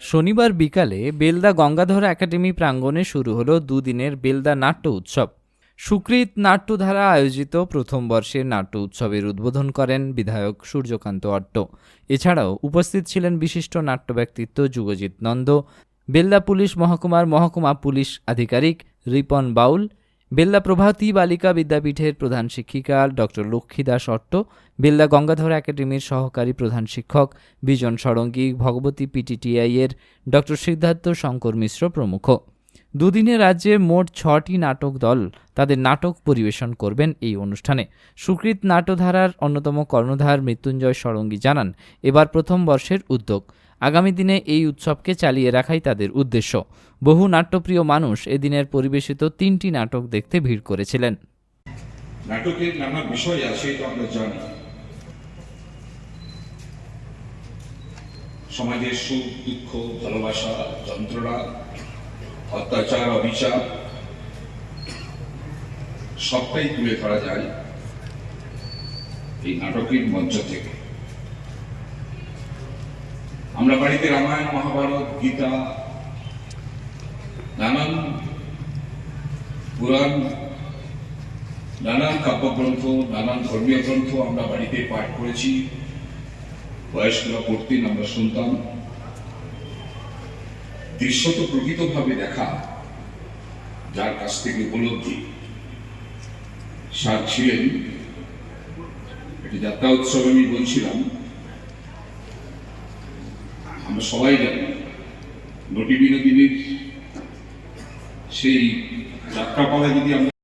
শনিবার বিকালে বেলদা গঙ্গাধর একাডেমি প্রাঙ্গণে শুরু হলো দুদিনের বেলদা নাট্য উৎসব। সুকৃত নাট্যধারা আয়োজিত প্রথম বর্ষের নাট্য উৎসবের উদ্বোধন করেন বিধায়ক সূর্যকান্ত অট্ট। এছাড়াও উপস্থিত ছিলেন বিশিষ্ট নাট্য ব্যক্তিত্ব যুগজিৎ নন্দ, বেলদা পুলিশ মহকুমার মহকুমা পুলিশ আধিকারিক রিপন বাউল, বেলদা প্রভাতী বালিকা বিদ্যাপীঠের প্রধান শিক্ষিকা ডক্টর লক্ষ্মী দাস অট্ট, বেলদা গঙ্গাধর একাডেমির সহকারী প্রধান শিক্ষক বিজন ষড়ঙ্গী, ভগবতী পিটিটিআই এর ডক্টর সিদ্ধার্থ শঙ্কর মিশ্র প্রমুখ। দুদিনে রাজ্যে মোট ৬টি নাটক দল তাদের নাটক পরিবেশন করবেন এই অনুষ্ঠানে। সুকৃত নাট্যধারার অন্যতম কর্ণধার মৃত্যুঞ্জয় ষড়ঙ্গী জানান, এবার প্রথম বর্ষের উদ্যোগ, আগামী দিনে এই উৎসবকে চালিয়ে রাখাই তাদের উদ্দেশ্য। বহু নাট্যপ্রিয় মানুষ এদিনের পরিবেশিত ৩টি নাটক দেখতে ভিড় করেছিলেন। নাটকের নানা বিষয় আছে, তো আমরা জানি সমাজের সুখ দুঃখ, ভালোবাসা, যন্ত্রণা, অত্যাচার, অবিচার সবটাই তুলে ধরা যায় এই নাটকের মঞ্চ থেকে। আমরা বাড়িতে রামায়ণ, মহাভারত, গীতা, নানান পুরাণ, নানান কাব্যগ্রন্থ, নানান ধর্মীয় গ্রন্থ আমরা বাড়িতে পাঠ করেছি, বয়স্করা পড়তেন, আমরা শুনতাম। দৃশ্যত প্রকৃতভাবে দেখা, যার কাছ থেকে উপলব্ধি স্যার ছিলেন। একটি যাত্রা উৎসবে আমি বলছিলাম, আমরা সবাই জানি নটি বিনোদিনীর সেই যাত্রাপালা যদি আমরা